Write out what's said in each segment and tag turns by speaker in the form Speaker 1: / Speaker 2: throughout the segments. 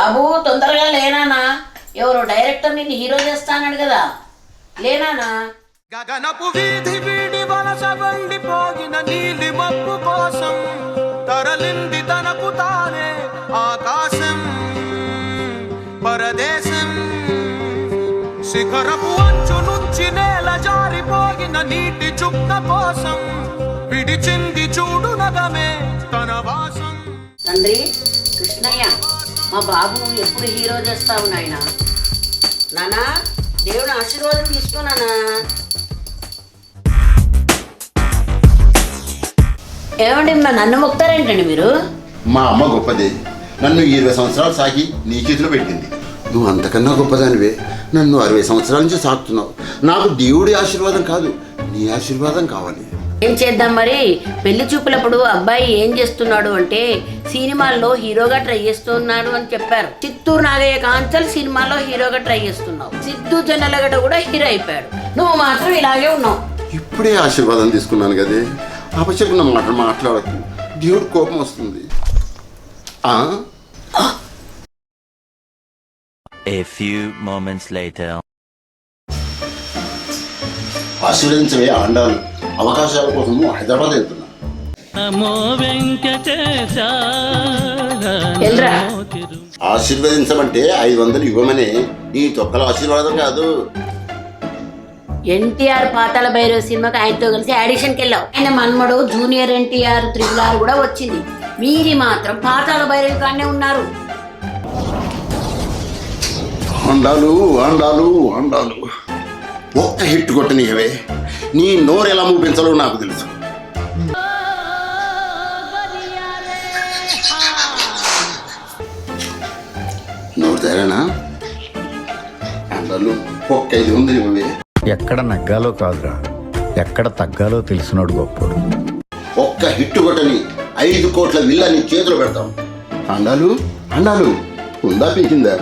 Speaker 1: బాబు తొందరగా లేనానా, ఎవరో డైరెక్టర్ నిన్ను హీరో చేస్తాన్నాడు కదా, లేనానా?
Speaker 2: గగనపు వీధి వీడి వలస వెళ్ళిపోయిన నీలి మబ్బు కోసం తరలింది తనకు తానే ఆకాశం పరదేశం. శిఖరపు అంచు నుంచి నేల జారిపోయిన నీటి చుక్క కోసం విడిచింది చూడు నగమే తన వాసం.
Speaker 1: తండ్రి కృష్ణయ్య, మా బాబు ఎప్పుడు హీరో చేస్తావు నాయన? నానా, దేవుని ఆశీర్వాదం తీసుకోనానా. ఏమండి, నన్ను మొక్తారేంటండి మీరు?
Speaker 3: మా అమ్మ గొప్పదే, నన్ను 20 సంవత్సరాలు సాకి నీ చేతిలో పెట్టింది. నువ్వు అంతకన్నా గొప్పదానివే, నన్ను 60 సంవత్సరాల నుంచి సాకుతున్నావు. నాకు దేవుడి ఆశీర్వాదం కాదు, నీ ఆశీర్వాదం కావాలి.
Speaker 1: ఏం చేద్దాం మరి? పెళ్లి చూపులప్పుడు అబ్బాయి ఏం చేస్తున్నాడు అంటే సినిమాల్లో హీరోగా ట్రై చేస్తున్నాడు అని చెప్పారు. చిత్తూరు నాగయ్య కాంచల్ సినిమాలో హీరోగా ట్రై చేస్తున్నావు. సిద్ధు జొన్నలగడ్డ కూడా హీరో అయిపోయాడు, నువ్వు మాత్రం ఇలాగే ఉన్నావు.
Speaker 3: ఇప్పుడే ఆశీర్వాదం తీసుకున్నాను కదే, అపశకున్న మాట మాట్లాడకు, దేవుడు కోపం వస్తుంది.
Speaker 4: A few moments later.
Speaker 3: ఆశీర్వదించవే Andal, అవకాశాల కోసం హైదరాబాద్ వెళ్తున్నా. ఆశీర్వదించమంటే 500 ఇవ్వమనే, నీ తొక్కల ఆశీర్వాదం కాదు.
Speaker 1: ఎన్టీఆర్ పాతాళ భైరవ సినిమాకి ఆయనతో కలిసి ఆడిషన్కి వెళ్ళావు. ఆయన మన్మడు జూనియర్ ఎన్టీఆర్ త్రిపుల్ కూడా వచ్చింది. మీరు మాత్రం పాతాళ భైరవి కానే ఉన్నారు.
Speaker 3: ఆండాలు ఆండాలు ఆండాలు, ఒక్క హిట్ కొట్టనియవే, నీ నోరు ఎలా మూపించాలో నాకు తెలుసు. నోరు తేరేనా? ఆండాలు ఒక్క 500 ఇవ్వవే.
Speaker 5: ఎక్కడ నగ్గాలో కాదురా, ఎక్కడ తగ్గాలో తెలిసినోడు గొప్పోడు.
Speaker 3: ఒక్క హిట్ కొట్టని 5 కోట్ల విల్లా నీ చేతిలో పెడతాం. ఆండాలు ఆండాలు, ఉందా పించిందా?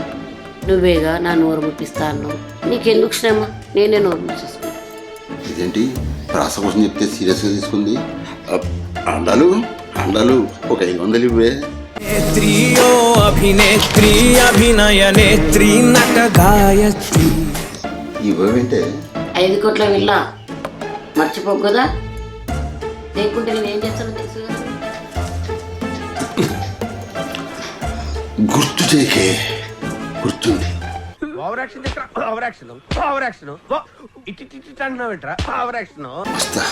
Speaker 1: నువ్వేగా నా నోరు ముప్పిస్తాను, నీకెందుకు శ్రమ, నేనే నోరు ముప్పిస్తాను.
Speaker 3: ఇదేంటి ప్రాస కోసం చెప్తే సీరియస్గా తీసుకుంది? ఆండాలు ఆండాలు, ఒక 500 ఇవ్వే.
Speaker 2: నేత్రియో అభినేత్రి అభినయ నేత్రి నట గాయత్రి.
Speaker 3: ఇవ్వవేంటే?
Speaker 1: 5 కోట్ల విల్లా మర్చిపోకు కదా, లేకుంటే నేనేం చేస్తానో తెలుసు కదా.
Speaker 3: గుర్తు చేయకే, గుర్తుంది.
Speaker 2: ఓవర్ యాక్షన్ ఇటు అంటున్నావు ఏంట్రా? Over action.
Speaker 3: వస్తా.